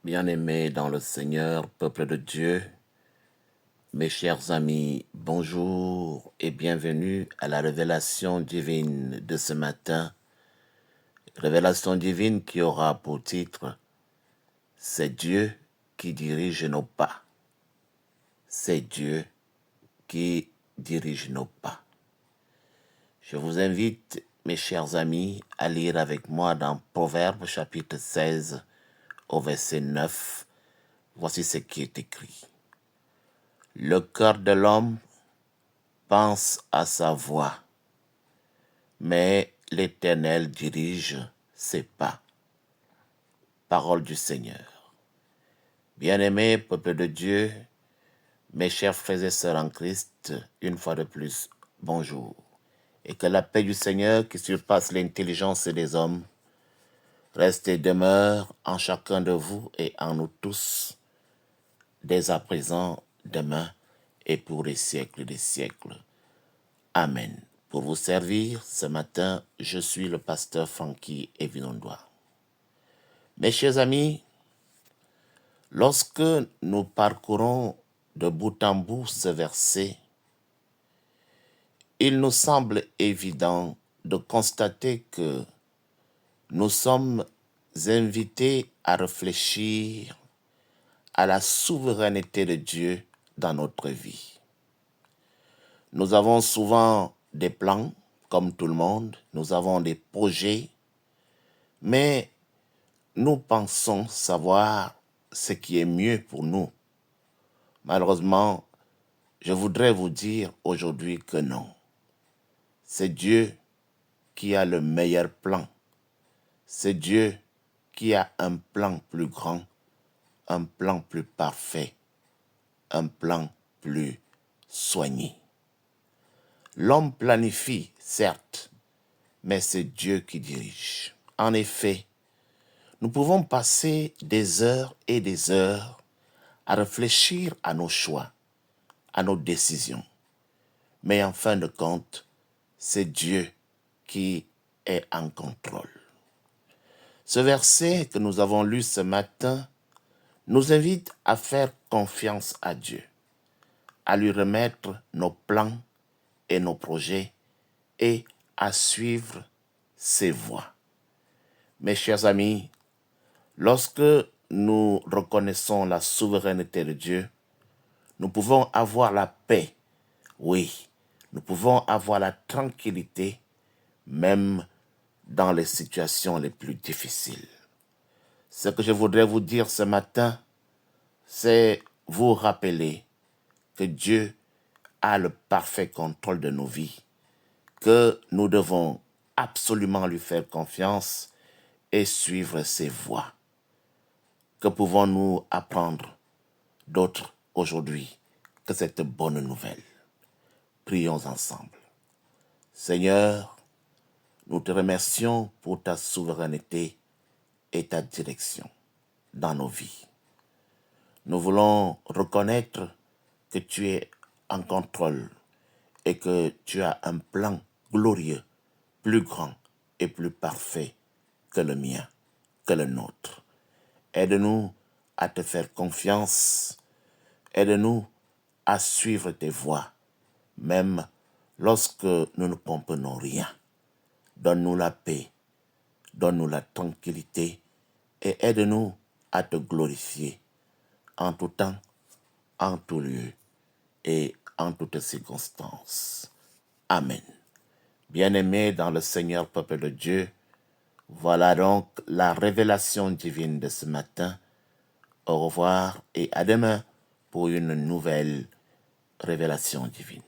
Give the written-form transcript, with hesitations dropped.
Bien-aimés dans le Seigneur, peuple de Dieu, mes chers amis, bonjour et bienvenue à la révélation divine de ce matin. Révélation divine qui aura pour titre « C'est Dieu qui dirige nos pas ». C'est Dieu qui dirige nos pas. Je vous invite, mes chers amis, à lire avec moi dans Proverbes chapitre 16 au verset 9. Voici ce qui est écrit. Le cœur de l'homme pense à sa voie, mais l'Éternel dirige ses pas. Parole du Seigneur. Bien-aimés, peuple de Dieu, mes chers frères et sœurs en Christ, une fois de plus, bonjour. Et que la paix du Seigneur qui surpasse l'intelligence des hommes reste et demeure en chacun de vous et en nous tous, dès à présent, demain et pour les siècles des siècles. Amen. Pour vous servir, ce matin, je suis le pasteur Francky Evinondois. Mes chers amis, lorsque nous parcourons de bout en bout ce verset, il nous semble évident de constater que nous sommes invités à réfléchir à la souveraineté de Dieu dans notre vie. Nous avons souvent des plans, comme tout le monde, nous avons des projets, mais nous pensons savoir ce qui est mieux pour nous. Malheureusement, je voudrais vous dire aujourd'hui que non. C'est Dieu qui a le meilleur plan. C'est Dieu qui a un plan plus grand, un plan plus parfait, un plan plus soigné. L'homme planifie, certes, mais c'est Dieu qui dirige. En effet, nous pouvons passer des heures et des heures à réfléchir à nos choix, à nos décisions. Mais en fin de compte, c'est Dieu qui est en contrôle. Ce verset que nous avons lu ce matin nous invite à faire confiance à Dieu, à lui remettre nos plans et nos projets et à suivre ses voies. Mes chers amis, lorsque nous reconnaissons la souveraineté de Dieu, nous pouvons avoir la paix. Oui, nous pouvons avoir la tranquillité, même dans les situations les plus difficiles. Ce que je voudrais vous dire ce matin, c'est vous rappeler que Dieu a le parfait contrôle de nos vies, que nous devons absolument lui faire confiance et suivre ses voies. Que pouvons-nous apprendre d'autre aujourd'hui que cette bonne nouvelle? Prions ensemble. Seigneur, nous te remercions pour ta souveraineté et ta direction dans nos vies. Nous voulons reconnaître que tu es en contrôle et que tu as un plan glorieux, plus grand et plus parfait que le mien, que le nôtre. Aide-nous à te faire confiance. Aide-nous à suivre tes voies, même lorsque nous ne comprenons rien. Donne-nous la paix, donne-nous la tranquillité et aide-nous à te glorifier en tout temps, en tout lieu et en toutes circonstances. Amen. Bien-aimés dans le Seigneur, peuple de Dieu, voilà donc la révélation divine de ce matin. Au revoir et à demain pour une nouvelle révélation divine.